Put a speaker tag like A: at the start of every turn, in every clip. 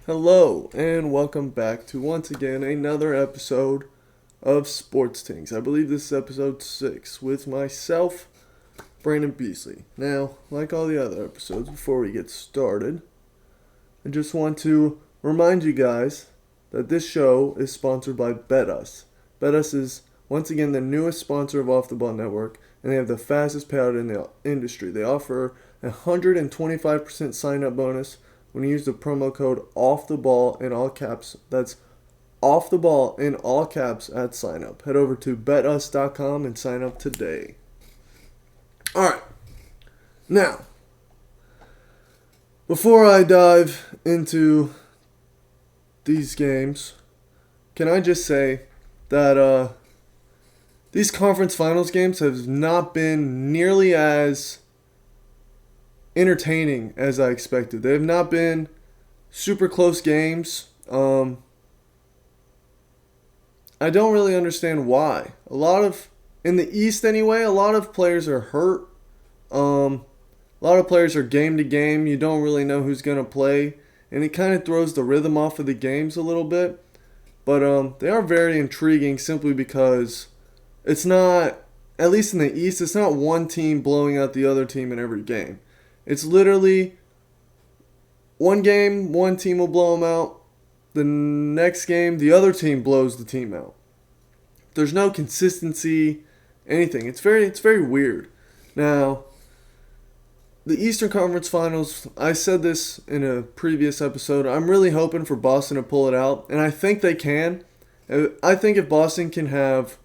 A: Hello, and welcome back to once again another episode of Sports Tingz. I believe this is episode 6 with myself, Brandon Beasley. Now, like all the other episodes, before we get started, I just want to remind you guys that this show is sponsored by BetUs. BetUs is once again the newest sponsor of Off the Ball Network, and they have the fastest payout in the industry. They offer a 125% sign up bonus when you use the promo code OFFTHEBALL in all caps. That's off the ball in all caps at sign up. Head over to betus.com and sign up today. Alright, now, before I dive into these games, can I just say that these conference finals games have not been nearly as entertaining as I expected. They have not been super close games. I don't really understand why. In the East anyway, a lot of players are hurt. A lot of players are game to game. You don't really know who's going to play. And it kind of throws the rhythm off of the games a little bit. But they are very intriguing simply because it's not, at least in the East, it's not one team blowing out the other team in every game. It's literally one game, one team will blow them out. The next game, the other team blows the team out. There's no consistency, anything. It's very weird. Now, the Eastern Conference Finals, I said this in a previous episode, I'm really hoping for Boston to pull it out, and I think they can. I think if Boston can have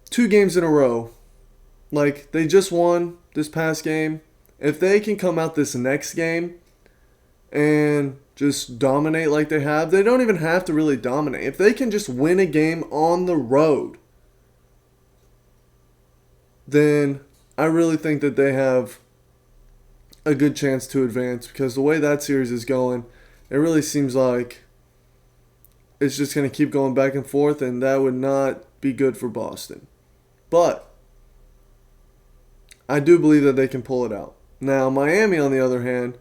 A: 2 games in a row, like they just won this past game, if they can come out this next game and just dominate like they have, they don't even have to really dominate. If they can just win a game on the road, then I really think that they have a good chance to advance, because the way that series is going, it really seems like it's just going to keep going back and forth, and that would not be good for Boston. But I do believe that they can pull it out. Now, Miami, on the other hand,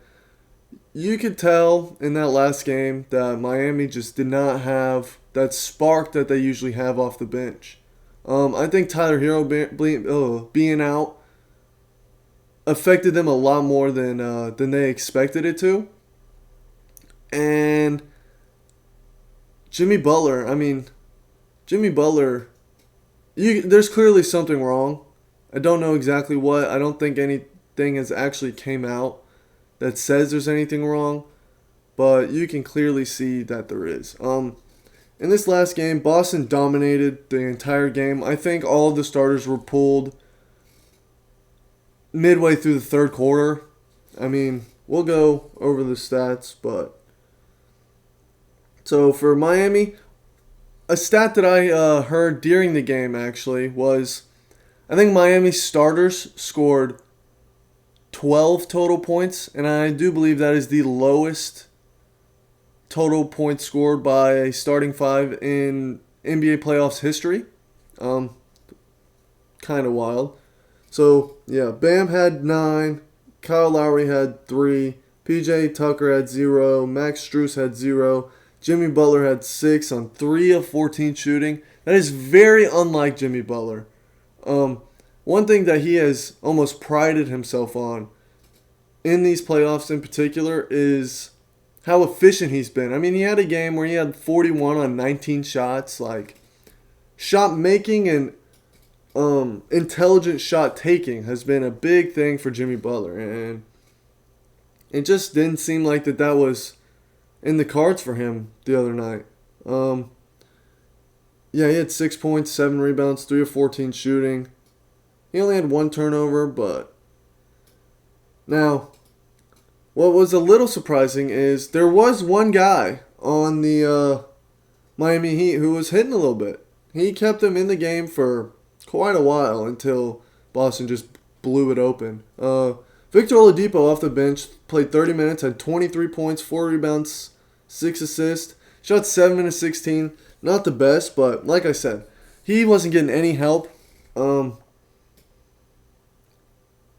A: you could tell in that last game that Miami just did not have that spark that they usually have off the bench. I think Tyler Hero being out affected them a lot more than they expected it to. And Jimmy Butler, there's clearly something wrong. I don't know exactly what. I don't think anything has actually came out that says there's anything wrong, but you can clearly see that there is. In this last game, Boston dominated the entire game. I think all of the starters were pulled midway through the third quarter. We'll go over the stats, but so for Miami, a stat that I heard during the game actually was, I think Miami starters scored 12 total points, and I do believe that is the lowest total points scored by a starting 5 in NBA playoffs history. Kind of wild. So, yeah, Bam had 9, Kyle Lowry had 3, PJ Tucker had 0, Max Strus had 0, Jimmy Butler had 6 on 3 of 14 shooting. That is very unlike Jimmy Butler. One thing that he has almost prided himself on in these playoffs in particular is how efficient he's been. He had a game where he had 41 on 19 shots. Like, shot making and intelligent shot taking has been a big thing for Jimmy Butler, and it just didn't seem like that was in the cards for him the other night. Yeah, he had 6 points, 7 rebounds, 3 of 14 shooting. He only had 1 turnover, but now, what was a little surprising is there was one guy on the Miami Heat who was hitting a little bit. He kept them in the game for quite a while until Boston just blew it open. Victor Oladipo off the bench played 30 minutes, had 23 points, 4 rebounds, 6 assists, shot 7 of 16. Not the best, but like I said, he wasn't getting any help.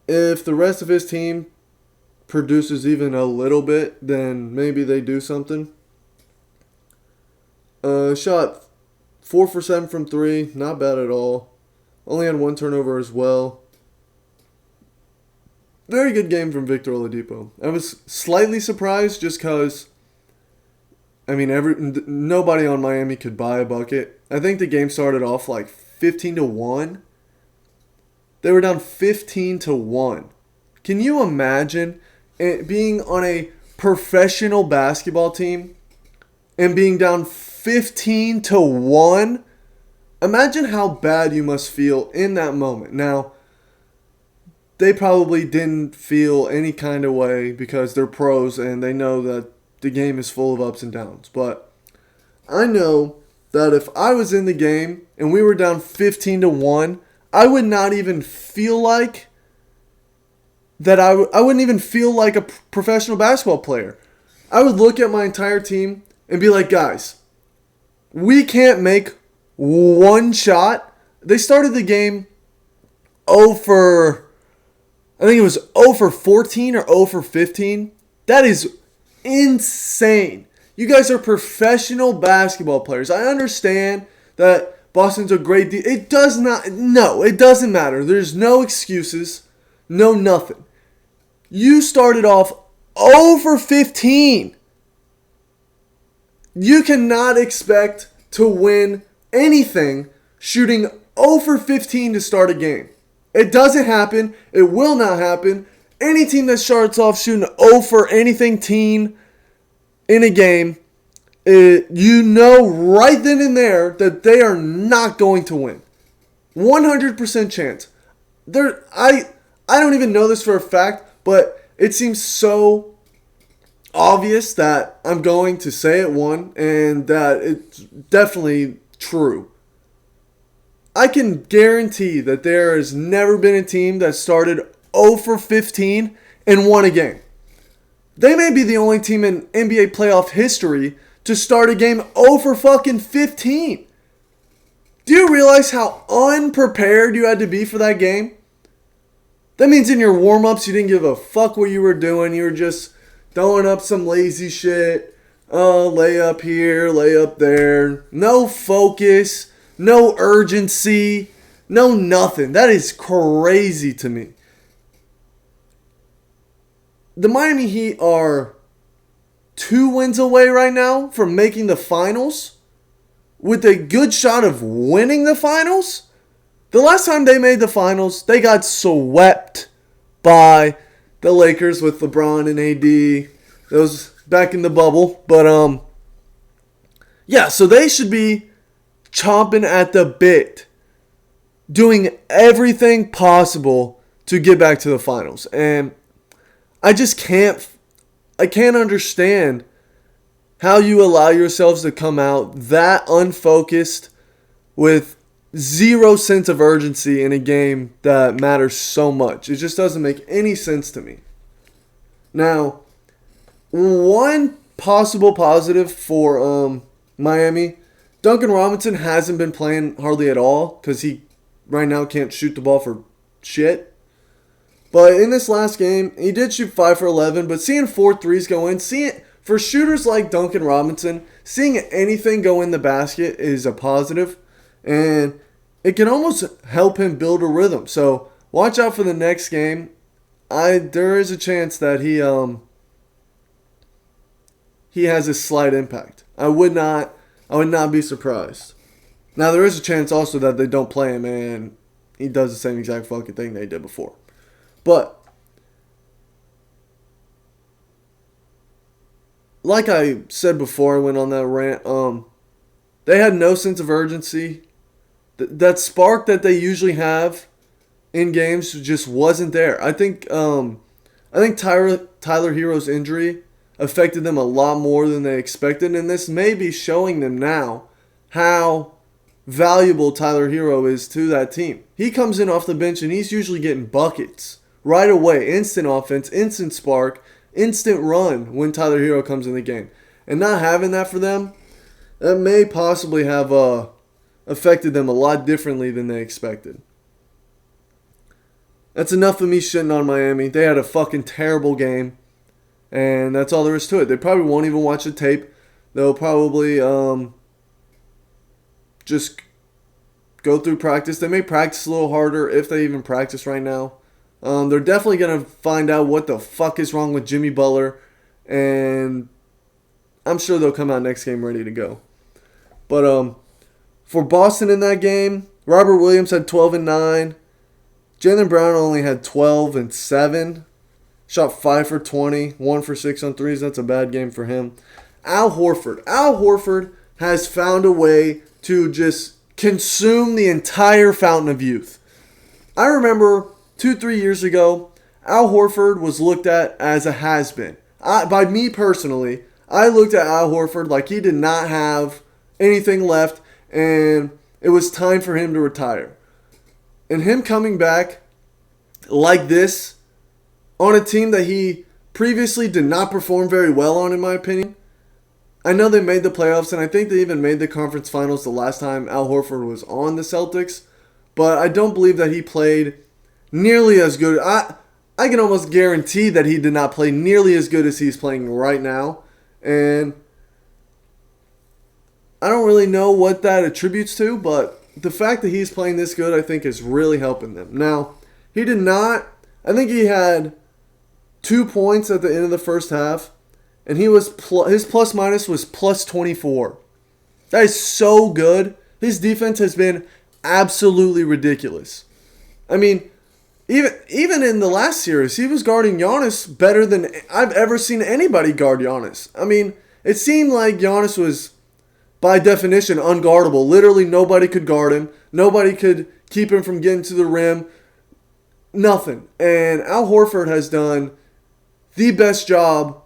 A: If the rest of his team produces even a little bit, then maybe they do something. Shot 4 for 7 from 3, not bad at all. Only had 1 turnover as well. Very good game from Victor Oladipo. I was slightly surprised just because, I mean, nobody on Miami could buy a bucket. I think the game started off like 15-1. They were down 15-1. Can you imagine it being on a professional basketball team and being down 15-1? Imagine how bad you must feel in that moment. Now, they probably didn't feel any kind of way because they're pros and they know that the game is full of ups and downs. But I know that if I was in the game and we were down 15-1, I would not even feel like that I wouldn't even feel like a professional basketball player. I would look at my entire team and be like, guys, we can't make one shot. They started the game 0 for, I think it was 0 for 14 or 0 for 15. That is insane. You guys are professional basketball players. I understand that Boston's a great deal. It doesn't matter. There's no excuses. No nothing. You started off 0 for 15. You cannot expect to win anything shooting 0 for 15 to start a game. It doesn't happen. It will not happen. Any team that starts off shooting 0 for anything teen in a game, you know right then and there that they are not going to win. 100% chance. I don't even know this for a fact, but it seems so obvious that I'm going to say it and that it's definitely true. I can guarantee that there has never been a team that started 0 for 15 and won a game. They may be the only team in NBA playoff history to start a game 0 for fucking 15. Do you realize how unprepared you had to be for that game? That means in your warm-ups you didn't give a fuck what you were doing. You were just throwing up some lazy shit. Lay up here, lay up there. No focus, no urgency, no nothing. That is crazy to me. The Miami Heat are 2 wins away right now from making the finals with a good shot of winning the finals. The last time they made the finals, they got swept by the Lakers with LeBron and AD. That was back in the bubble. But, yeah, so they should be chomping at the bit, doing everything possible to get back to the finals. And I can't understand how you allow yourselves to come out that unfocused with zero sense of urgency in a game that matters so much. It just doesn't make any sense to me. Now, one possible positive for Miami, Duncan Robinson hasn't been playing hardly at all because he right now can't shoot the ball for shit. But in this last game, he did shoot 5 for 11, but seeing 4 threes go in, for shooters like Duncan Robinson, seeing anything go in the basket is a positive, and it can almost help him build a rhythm. So watch out for the next game. There is a chance that he has a slight impact. I would not be surprised. Now there is a chance also that they don't play him and he does the same exact fucking thing they did before. But like I said before, I went on that rant. They had no sense of urgency. That spark that they usually have in games just wasn't there. I think Tyler Hero's injury affected them a lot more than they expected, and this may be showing them now how valuable Tyler Hero is to that team. He comes in off the bench and he's usually getting buckets right away. Instant offense, instant spark, instant run when Tyler Hero comes in the game. And not having that for them, that may possibly have affected them a lot differently than they expected. That's enough of me shitting on Miami. They had a fucking terrible game. And that's all there is to it. They probably won't even watch the tape. They'll probably just go through practice. They may practice a little harder if they even practice right now. They're definitely going to find out what the fuck is wrong with Jimmy Butler. And I'm sure they'll come out next game ready to go. But for Boston in that game, Robert Williams had 12 and 9. Jaylen Brown only had 12 and 7. Shot 5 for 20, 1 for 6 on threes. That's a bad game for him. Al Horford has found a way to just consume the entire fountain of youth. I remember 2-3 years ago, Al Horford was looked at as a has-been. By me personally, I looked at Al Horford like he did not have anything left, and it was time for him to retire. And him coming back like this on a team that he previously did not perform very well on, in my opinion. I know they made the playoffs, and I think they even made the conference finals the last time Al Horford was on the Celtics, but I don't believe that he played nearly as good. I can almost guarantee that he did not play nearly as good as he's playing right now, and I don't really know what that attributes to, but the fact that he's playing this good, I think, is really helping them. Now, he did not, I think he had 2 points at the end of the first half, and his plus minus was plus 24. That is so good. His defense has been absolutely ridiculous. I mean, even in the last series, he was guarding Giannis better than I've ever seen anybody guard Giannis. I mean, it seemed like Giannis was, by definition, unguardable. Literally nobody could guard him. Nobody could keep him from getting to the rim. Nothing. And Al Horford has done the best job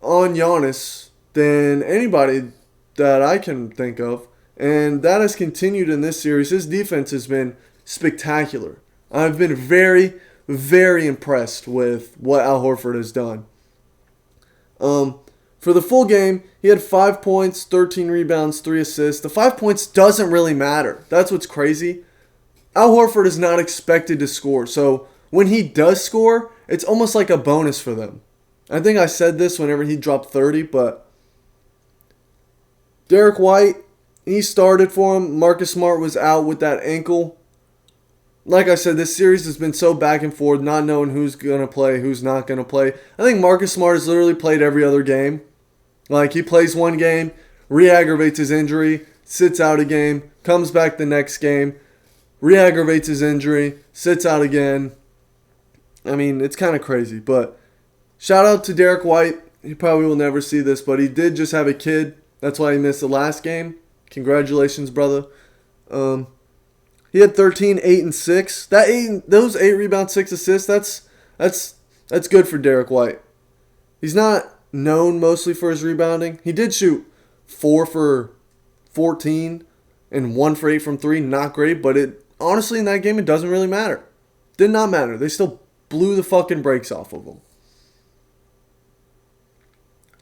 A: on Giannis than anybody that I can think of. And that has continued in this series. His defense has been spectacular. I've been very, very impressed with what Al Horford has done. For the full game, he had 5 points, 13 rebounds, 3 assists. The 5 points doesn't really matter. That's what's crazy. Al Horford is not expected to score. So when he does score, it's almost like a bonus for them. I think I said this whenever he dropped 30, but Derek White, he started for him. Marcus Smart was out with that ankle. Like I said, this series has been so back and forth, not knowing who's going to play, who's not going to play. I think Marcus Smart has literally played every other game. Like, he plays one game, re-aggravates his injury, sits out a game, comes back the next game, re-aggravates his injury, sits out again. I mean, it's kind of crazy, but shout out to Derek White. He probably will never see this, but he did just have a kid. That's why he missed the last game. Congratulations, brother. He had 13, 8, and 6. Those 8 rebounds, 6 assists, that's good for Derek White. He's not known mostly for his rebounding. He did shoot 4 for 14 and 1 for 8 from 3. Not great, but honestly in that game it doesn't really matter. Did not matter. They still blew the fucking brakes off of him.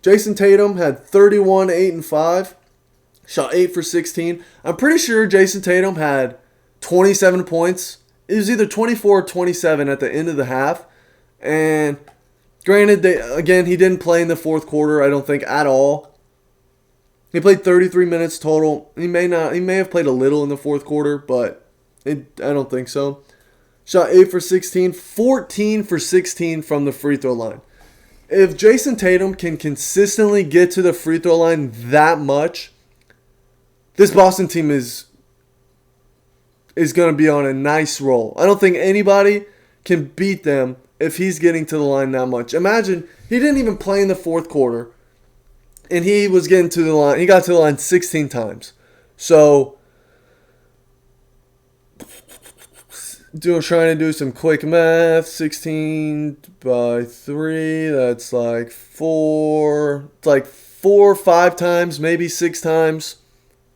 A: Jason Tatum had 31, 8, and 5. Shot 8 for 16. I'm pretty sure Jason Tatum had 27 points. It was either 24 or 27 at the end of the half. And granted, he didn't play in the fourth quarter, I don't think, at all. He played 33 minutes total. He may have played a little in the fourth quarter, but I don't think so. Shot 8 for 16, 14 for 16 from the free throw line. If Jason Tatum can consistently get to the free throw line that much, this Boston team is going to be on a nice roll. I don't think anybody can beat them if he's getting to the line that much. Imagine, he didn't even play in the fourth quarter, and he was getting to the line. He got to the line 16 times. So, trying to do some quick math, 16 by 3, that's like 4. It's like 4 or 5 times, maybe 6 times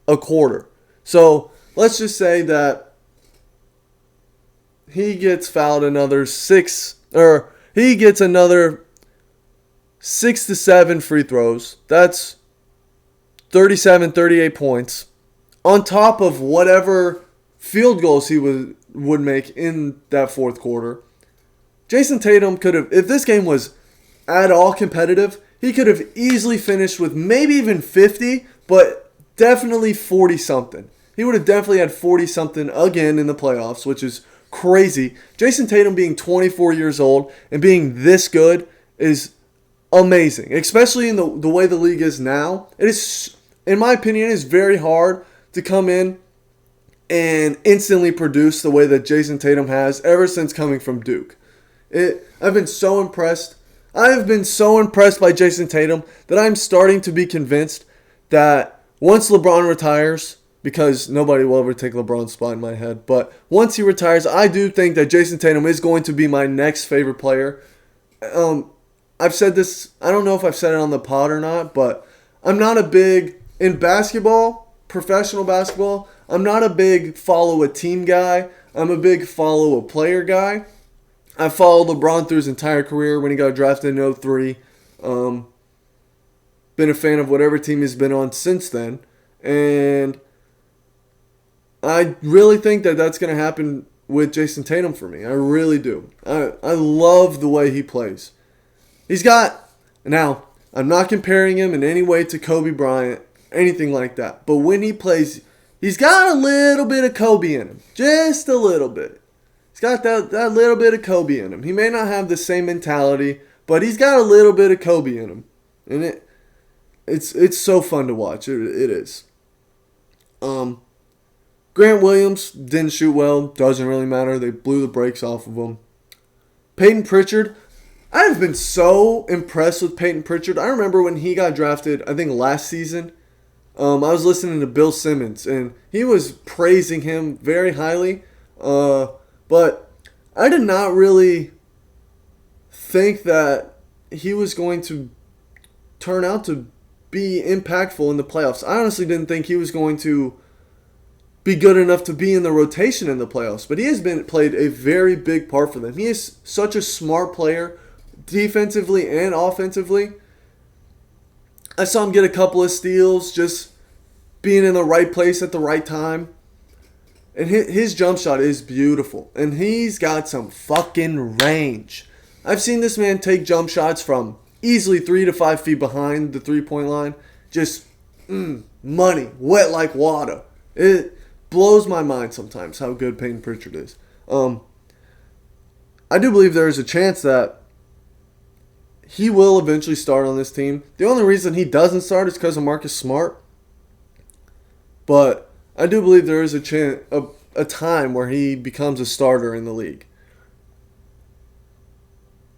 A: a quarter. So, let's just say that he gets fouled another 6, or he gets another 6 to 7 free throws. That's 37, 38 points. On top of whatever field goals he would make in that fourth quarter. Jason Tatum could have, if this game was at all competitive, he could have easily finished with maybe even 50, but definitely 40 something. He would have definitely had 40 something again in the playoffs, which is crazy. Jason Tatum being 24 years old and being this good is amazing, especially in the way the league is now. It is, in my opinion, it is very hard to come in and instantly produce the way that Jason Tatum has ever since coming from Duke. I've been so impressed. I have been so impressed by Jason Tatum that I'm starting to be convinced that once LeBron retires, because nobody will ever take LeBron's spot in my head, but once he retires, I do think that Jason Tatum is going to be my next favorite player. I've said this, I don't know if I've said it on the pod or not, but I'm not a big, in basketball, professional basketball, I'm not a big follow a team guy. I'm a big follow a player guy. I followed LeBron through his entire career when he got drafted in 03. Been a fan of whatever team he's been on since then. And I really think that that's going to happen with Jason Tatum for me. I really do. I love the way he plays. He's got... Now, I'm not comparing him in any way to Kobe Bryant, anything like that. But when he plays, he's got a little bit of Kobe in him. Just a little bit. He's got that little bit of Kobe in him. He may not have the same mentality, but he's got a little bit of Kobe in him. And it's so fun to watch. It is. Grant Williams didn't shoot well. Doesn't really matter. They blew the brakes off of him. Peyton Pritchard. I have been so impressed with Peyton Pritchard. I remember when he got drafted, I think last season, I was listening to Bill Simmons, and he was praising him very highly. But I did not really think that he was going to turn out to be impactful in the playoffs. I honestly didn't think he was going to be good enough to be in the rotation in the playoffs. But he has played a very big part for them. He is such a smart player, defensively and offensively. I saw him get a couple of steals, just being in the right place at the right time. And his jump shot is beautiful. And he's got some fucking range. I've seen this man take jump shots from easily 3 to 5 feet behind the three-point line. Just, money, wet like water. It blows my mind sometimes how good Peyton Pritchard is. I do believe there is a chance that he will eventually start on this team. The only reason he doesn't start is because of Marcus Smart. But I do believe there is a time where he becomes a starter in the league.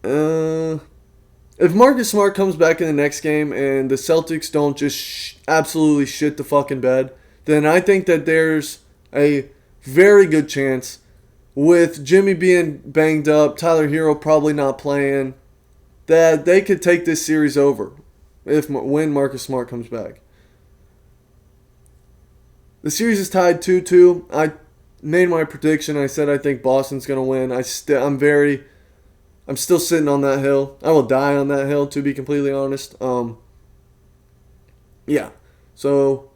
A: If Marcus Smart comes back in the next game and the Celtics don't just absolutely shit the fucking bed, then I think that there's a very good chance, with Jimmy being banged up, Tyler Hero probably not playing, that they could take this series over when Marcus Smart comes back. The series is tied 2-2. I made my prediction. I said I think Boston's going to win. I'm still sitting on that hill. I will die on that hill, to be completely honest. Yeah. So,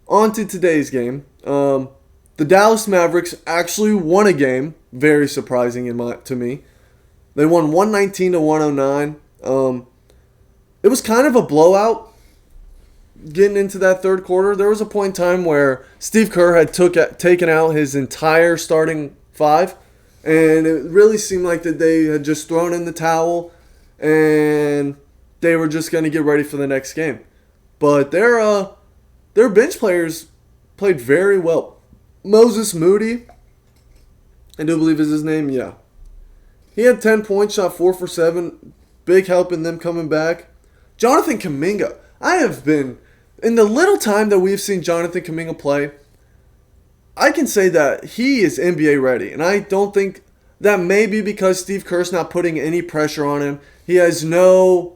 A: on to today's game. The Dallas Mavericks actually won a game. Very surprising to me. They won 119 to 109. It was kind of a blowout getting into that third quarter. There was a point in time where Steve Kerr had taken out his entire starting five, and it really seemed like that they had just thrown in the towel and they were just going to get ready for the next game. But their bench players played very well. Moses Moody, I do believe is his name, yeah. He had 10 points, shot 4 for 7. Big help in them coming back. Jonathan Kuminga. I have been, in the little time that we've seen Jonathan Kuminga play, I can say that he is NBA ready. And I don't think that may be because Steve Kerr's not putting any pressure on him. He has the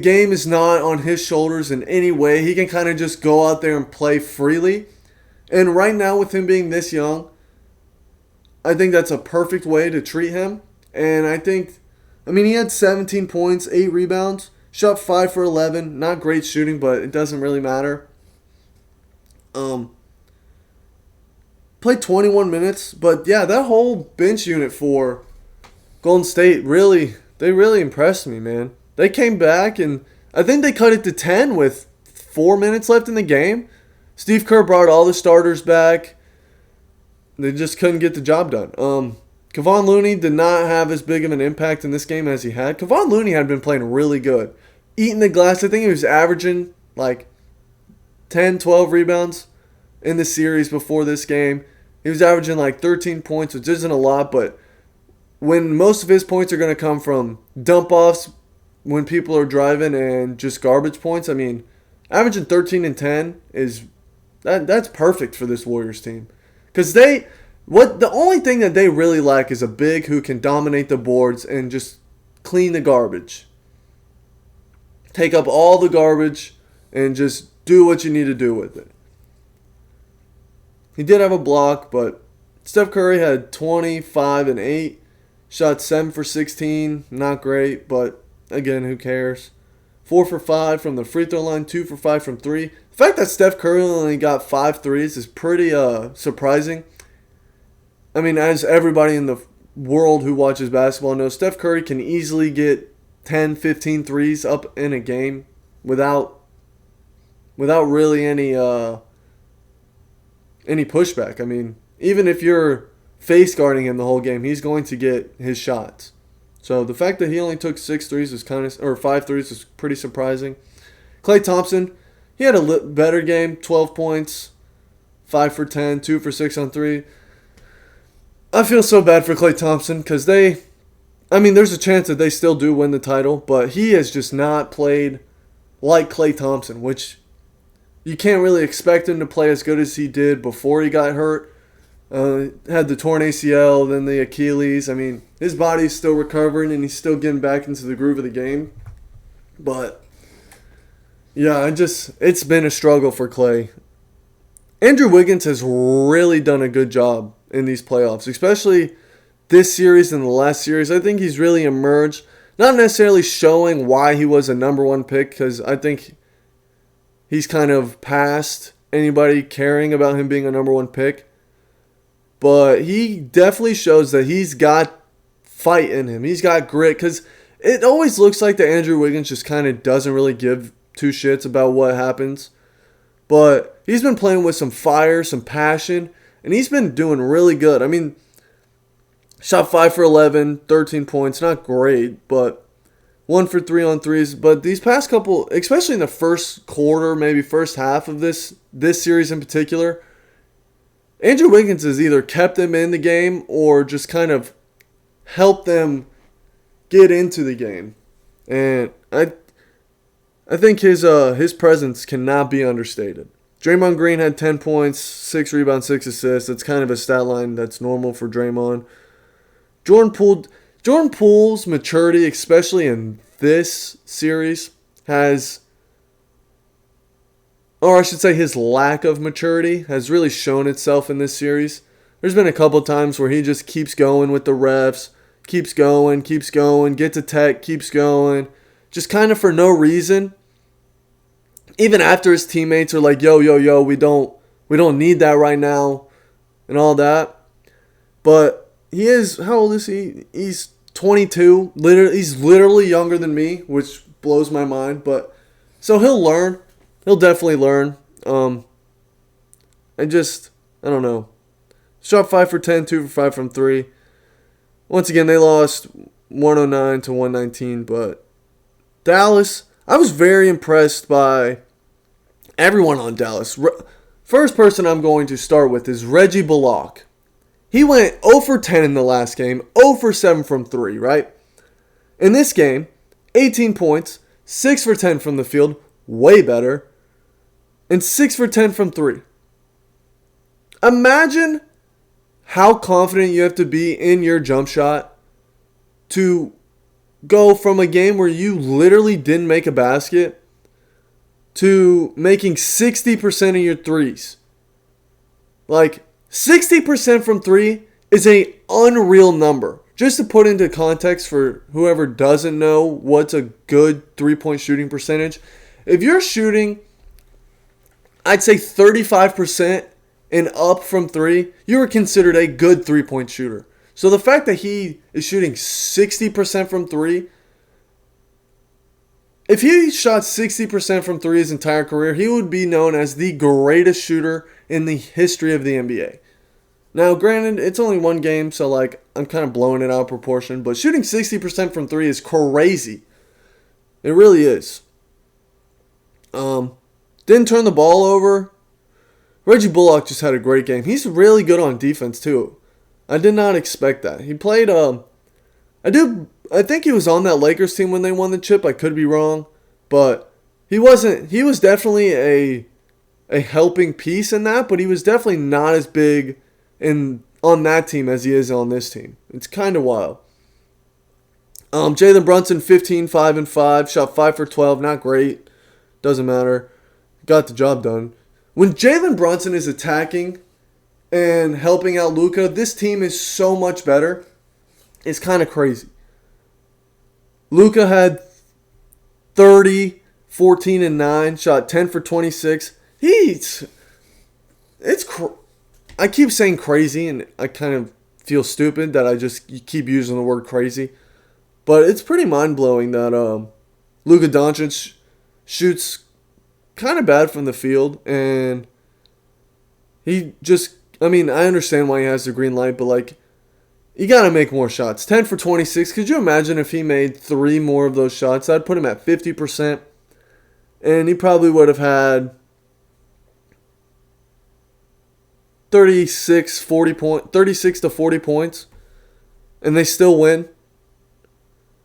A: game is not on his shoulders in any way. He can kind of just go out there and play freely. And right now, with him being this young, I think that's a perfect way to treat him. And he had 17 points, 8 rebounds, shot 5 for 11. Not great shooting, but it doesn't really matter. Played 21 minutes. But yeah, that whole bench unit for Golden State really they really impressed me, man. They came back, and I think they cut it to 10 with 4 minutes left in the game. Steve Kerr brought all the starters back. They just couldn't get the job done. Kevon Looney did not have as big of an impact in this game as he had. Kevon Looney had been playing really good. Eating the glass, I think he was averaging like 10, 12 rebounds in the series before this game. He was averaging like 13 points, which isn't a lot, but when most of his points are going to come from dump-offs when people are driving and just garbage points, I mean, averaging 13 and 10 is that's perfect for this Warriors team. Because the only thing that they really lack is a big who can dominate the boards and just clean the garbage. Take up all the garbage and just do what you need to do with it. He did have a block, but Steph Curry had 25 and 8. Shot 7 for 16. Not great, but again, who cares? 4 for 5 from the free throw line. 2 for 5 from 3. The fact that Steph Curry only got 5 threes is pretty surprising. I mean, as everybody in the world who watches basketball knows, Steph Curry can easily get 10, 15 threes up in a game without really any pushback. I mean, even if you're face guarding him the whole game, he's going to get his shots. So the fact that he only took 6 threes was or 5 threes was pretty surprising. Klay Thompson, he had a better game, 12 points, 5 for 10, 2 for 6 on 3. I feel so bad for Klay Thompson because there's a chance that they still do win the title, but he has just not played like Klay Thompson, which you can't really expect him to play as good as he did before he got hurt. Had the torn ACL, then the Achilles. I mean, his body's still recovering and he's still getting back into the groove of the game. But, yeah, it's been a struggle for Klay. Andrew Wiggins has really done a good job in these playoffs, especially this series and the last series. I think he's really emerged, not necessarily showing why he was a number 1 pick, because I think he's kind of past anybody caring about him being a number 1 pick. But he definitely shows that he's got fight in him. He's got grit, because it always looks like that Andrew Wiggins just kind of doesn't really give 2 shits about what happens. But he's been playing with some fire, some passion, and he's been doing really good. I mean, shot 5 for 11, 13 points. Not great, but 1 for 3 on threes. But these past couple, especially in the first quarter, maybe first half of this series in particular, Andrew Wiggins has either kept them in the game or just kind of helped them get into the game. And I think his presence cannot be understated. Draymond Green had 10 points, 6 rebounds, 6 assists. That's kind of a stat line that's normal for Draymond. Jordan Poole's maturity, especially in this series, his lack of maturity has really shown itself in this series. There's been a couple times where he just keeps going with the refs, keeps going, gets a tech, keeps going, just kind of for no reason. Even after his teammates are like, yo, we don't need that right now and all that. But he is, how old is he? He's 22. He's literally younger than me, which blows my mind. But so he'll learn. He'll definitely learn. I don't know. Shot 5 for 10, 2 for 5 from 3. Once again, they lost 109 to 119. But Dallas, I was very impressed by everyone on Dallas. First person I'm going to start with is Reggie Bullock. He went 0 for 10 in the last game, 0 for 7 from 3, right? In this game, 18 points, 6 for 10 from the field, way better, and 6 for 10 from 3. Imagine how confident you have to be in your jump shot to go from a game where you literally didn't make a basket to making 60% of your threes. Like, 60% from 3 is an unreal number. Just to put into context for whoever doesn't know what's a good 3-point shooting percentage, if you're shooting, I'd say 35% and up from 3, you are considered a good 3-point shooter. So the fact that he is shooting 60% from three, if he shot 60% from three his entire career, he would be known as the greatest shooter in the history of the NBA. Now, granted, it's only one game, so like I'm kind of blowing it out of proportion, but shooting 60% from three is crazy. It really is. Didn't turn the ball over. Reggie Bullock just had a great game. He's really good on defense too. I did not expect that. He played I think he was on that Lakers team when they won the chip. I could be wrong, but he wasn't. He was definitely a helping piece in that, but he was definitely not as big on that team as he is on this team. It's kind of wild. Jalen Brunson 15, 5 and 5, shot 5 for 12, not great. Doesn't matter. Got the job done. When Jalen Brunson is attacking and helping out Luka, this team is so much better. It's kind of crazy. Luka had 30, 14 and 9, shot 10 for 26. I keep saying crazy, and I kind of feel stupid that I just keep using the word crazy. But it's pretty mind-blowing that Luka Doncic shoots kind of bad from the field, and I understand why he has the green light, but like, you got to make more shots. 10 for 26. Could you imagine if he made 3 more of those shots? I'd put him at 50%, and he probably would have had 36 to 40 points, and they still win.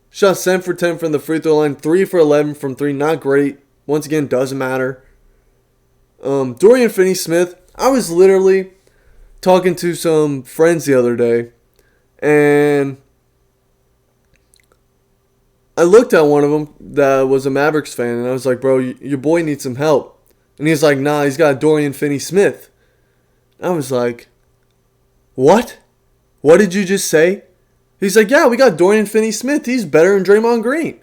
A: Shot 7 for 10 from the free throw line, 3 for 11 from 3, not great. Once again, doesn't matter. Dorian Finney-Smith, I was literally talking to some friends the other day, and I looked at one of them that was a Mavericks fan, and I was like, bro, your boy needs some help. And he's like, nah, he's got Dorian Finney-Smith. I was like, what? What did you just say? He's like, yeah, we got Dorian Finney-Smith. He's better than Draymond Green.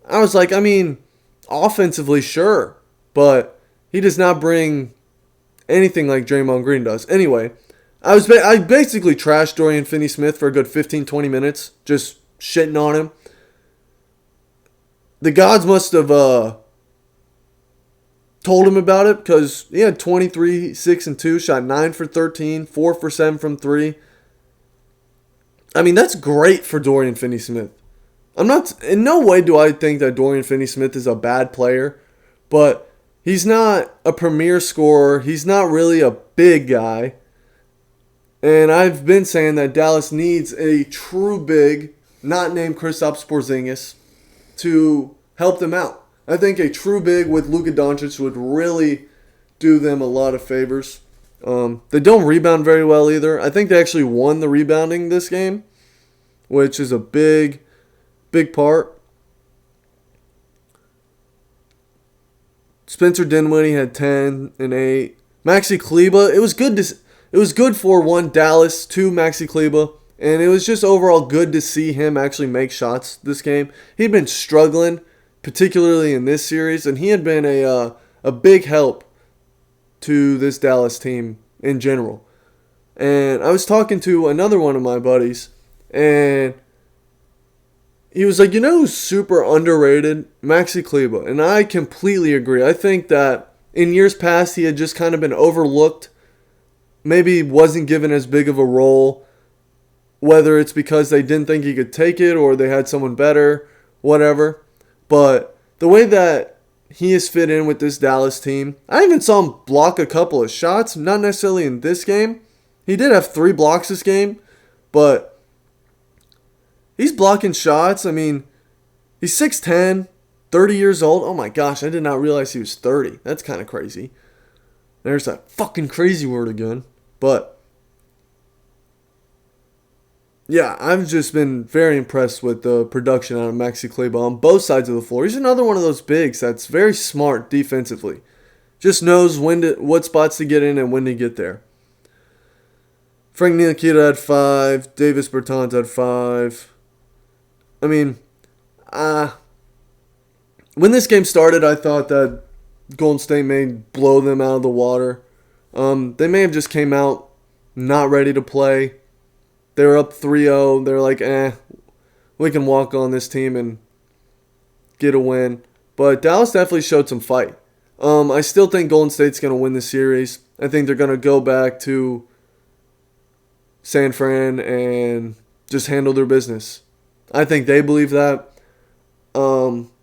A: I was like, I mean, offensively, sure, but he does not bring anything like Draymond Green does. Anyway, I basically trashed Dorian Finney-Smith for a good 15-20 minutes, just shitting on him. The gods must have told him about it, because he had 23, 6 and 2, shot 9 for 13, 4 for 7 from 3. I mean, that's great for Dorian Finney-Smith. In no way do I think that Dorian Finney-Smith is a bad player, but he's not a premier scorer. He's not really a big guy. And I've been saying that Dallas needs a true big, not named Kristaps Porzingis, to help them out. I think a true big with Luka Doncic would really do them a lot of favors. They don't rebound very well either. I think they actually won the rebounding this game, which is a big part. Spencer Dinwiddie had 10 and 8. Maxi Kleber, it was good for 1 Dallas, 2 Maxi Kleber, and it was just overall good to see him actually make shots this game. He'd been struggling, particularly in this series, and he had been a big help to this Dallas team in general. And I was talking to another one of my buddies, and he was like, you know who's super underrated? Maxi Kleber. And I completely agree. I think that in years past, he had just kind of been overlooked. Maybe wasn't given as big of a role. Whether it's because they didn't think he could take it or they had someone better, whatever. But the way that he has fit in with this Dallas team, I even saw him block a couple of shots. Not necessarily in this game. He did have 3 blocks this game, but he's blocking shots. I mean, he's 6'10", 30 years old. Oh my gosh, I did not realize he was 30. That's kind of crazy. There's that fucking crazy word again. But yeah, I've just been very impressed with the production out of Maxi Kleber on both sides of the floor. He's another one of those bigs that's very smart defensively. Just knows what spots to get in and when to get there. Frank Ntilikina had 5. Davis Bertans had 5. I mean, when this game started, I thought that Golden State may blow them out of the water. They may have just came out not ready to play. They were up 3-0. They're like, we can walk on this team and get a win. But Dallas definitely showed some fight. I still think Golden State's going to win the series. I think they're going to go back to San Fran and just handle their business. I think they believe that.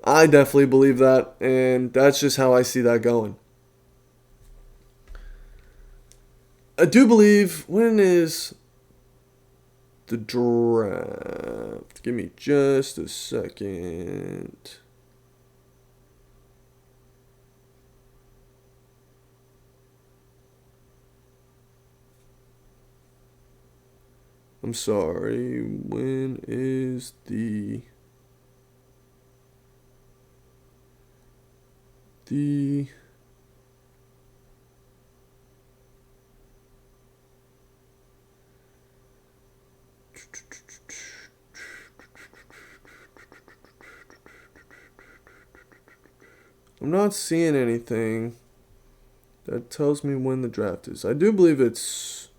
A: I definitely believe that, and that's just how I see that going. I do believe, when is the draft? Give me just a second. I'm sorry, when is the I'm not seeing anything that tells me when the draft is. I do believe it's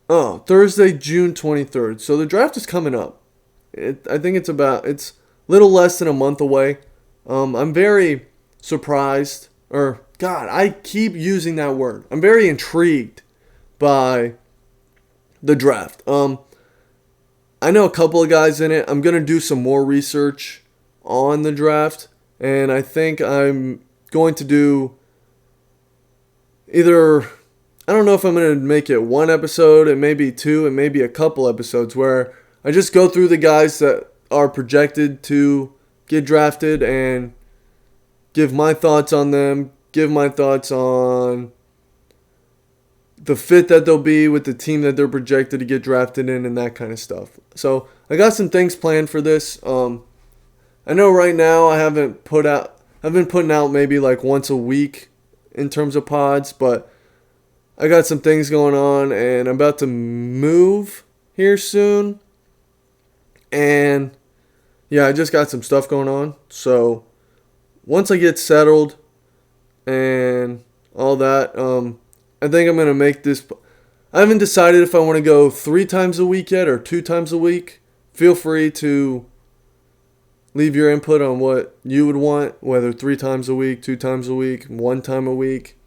A: Thursday, June 23rd. So the draft is coming up. I think it's a little less than a month away. I'm very surprised, I keep using that word. I'm very intrigued by the draft. I know a couple of guys in it. I'm going to do some more research on the draft, and I think I'm going to do either, I don't know if I'm going to make it one episode, and maybe two, and maybe a couple episodes where I just go through the guys that are projected to get drafted and give my thoughts on them, give my thoughts on the fit that they'll be with the team that they're projected to get drafted in, and that kind of stuff. So I got some things planned for this. I know right now I've been putting out maybe like once a week in terms of pods, but I got some things going on, and I'm about to move here soon. And yeah, I just got some stuff going on. So once I get settled and all that, I think I'm going to make this. I haven't decided if I want to go 3 times a week yet or 2 times a week. Feel free to leave your input on what you would want, whether 3 times a week, 2 times a week, 1 time a week,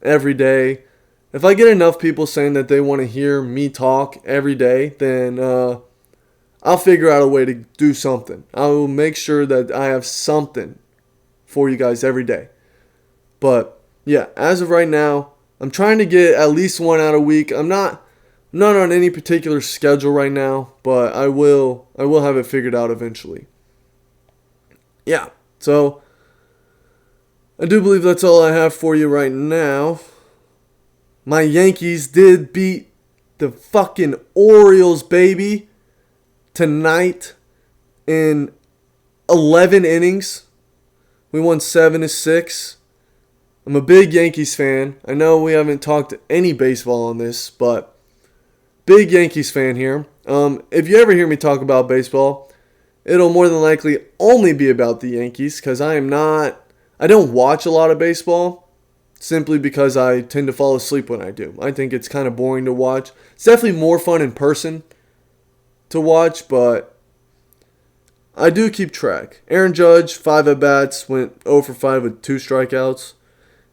A: every day. If I get enough people saying that they want to hear me talk every day, then I'll figure out a way to do something. I will make sure that I have something for you guys every day. But yeah, as of right now, I'm trying to get at least 1 out a week. I'm not on any particular schedule right now, but I will have it figured out eventually. Yeah, so I do believe that's all I have for you right now. My Yankees did beat the fucking Orioles, baby, tonight in 11 innings. We won 7-6. I'm a big Yankees fan. I know we haven't talked any baseball on this, but big Yankees fan here. If you ever hear me talk about baseball, it'll more than likely only be about the Yankees, because I don't watch a lot of baseball, simply because I tend to fall asleep when I do. I think it's kind of boring to watch. It's definitely more fun in person to watch, but I do keep track. Aaron Judge, 5 at-bats, went 0 for 5 with 2 strikeouts.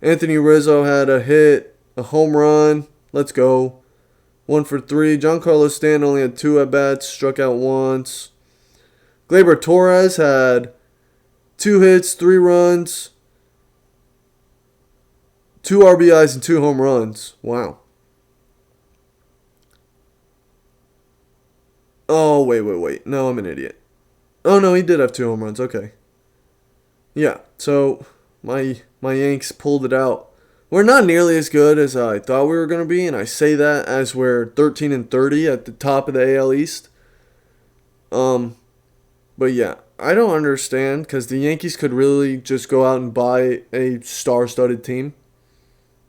A: Anthony Rizzo had a hit, a home run. Let's go. 1 for 3. Giancarlo Stanton only had 2 at-bats, struck out once. Gleyber Torres had 2 hits, 3 runs, 2 RBIs, and 2 home runs. Wow. Oh, wait. No, I'm an idiot. Oh, no, he did have 2 home runs. Okay. Yeah, so my Yanks pulled it out. We're not nearly as good as I thought we were going to be, and I say that as we're 13-30 at the top of the AL East. But yeah, I don't understand, because the Yankees could really just go out and buy a star-studded team.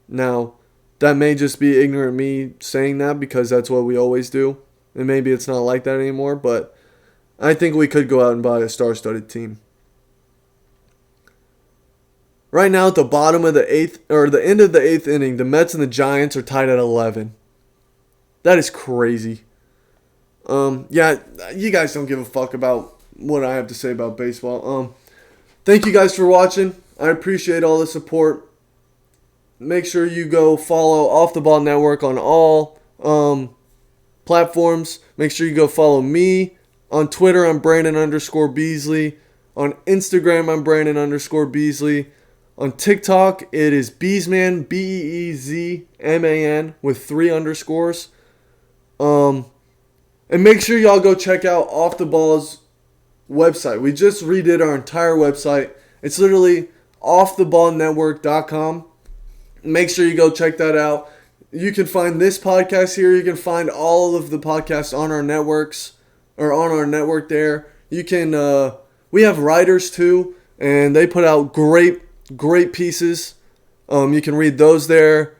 A: Now, that may just be ignorant me saying that, because that's what we always do. And maybe it's not like that anymore, but I think we could go out and buy a star-studded team. Right now, at the bottom of the 8th, or the end of the 8th inning, the Mets and the Giants are tied at 11. That is crazy. Yeah, you guys don't give a fuck about what I have to say about baseball. Thank you guys for watching. I appreciate all the support. Make sure you go follow Off the Ball Network on all platforms. Make sure you go follow me on Twitter. I'm Brandon_Beasley. On Instagram, I'm Brandon_Beasley. On TikTok, it is Beesman, Beezman with 3 underscores. And make sure y'all go check out Off the Ball's website. We just redid our entire website. It's literally offtheballnetwork.com. Make sure you go check that out. You can find this podcast here. You can find all of the podcasts on our networks or on our network there. You can we have writers too, and they put out great pieces. You can read those there.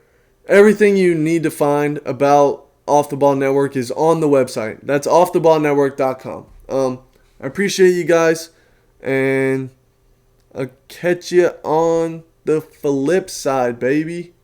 A: Everything you need to find about Off the Ball Network is on the website. That's offtheballnetwork.com. I appreciate you guys, and I'll catch you on the flip side, baby.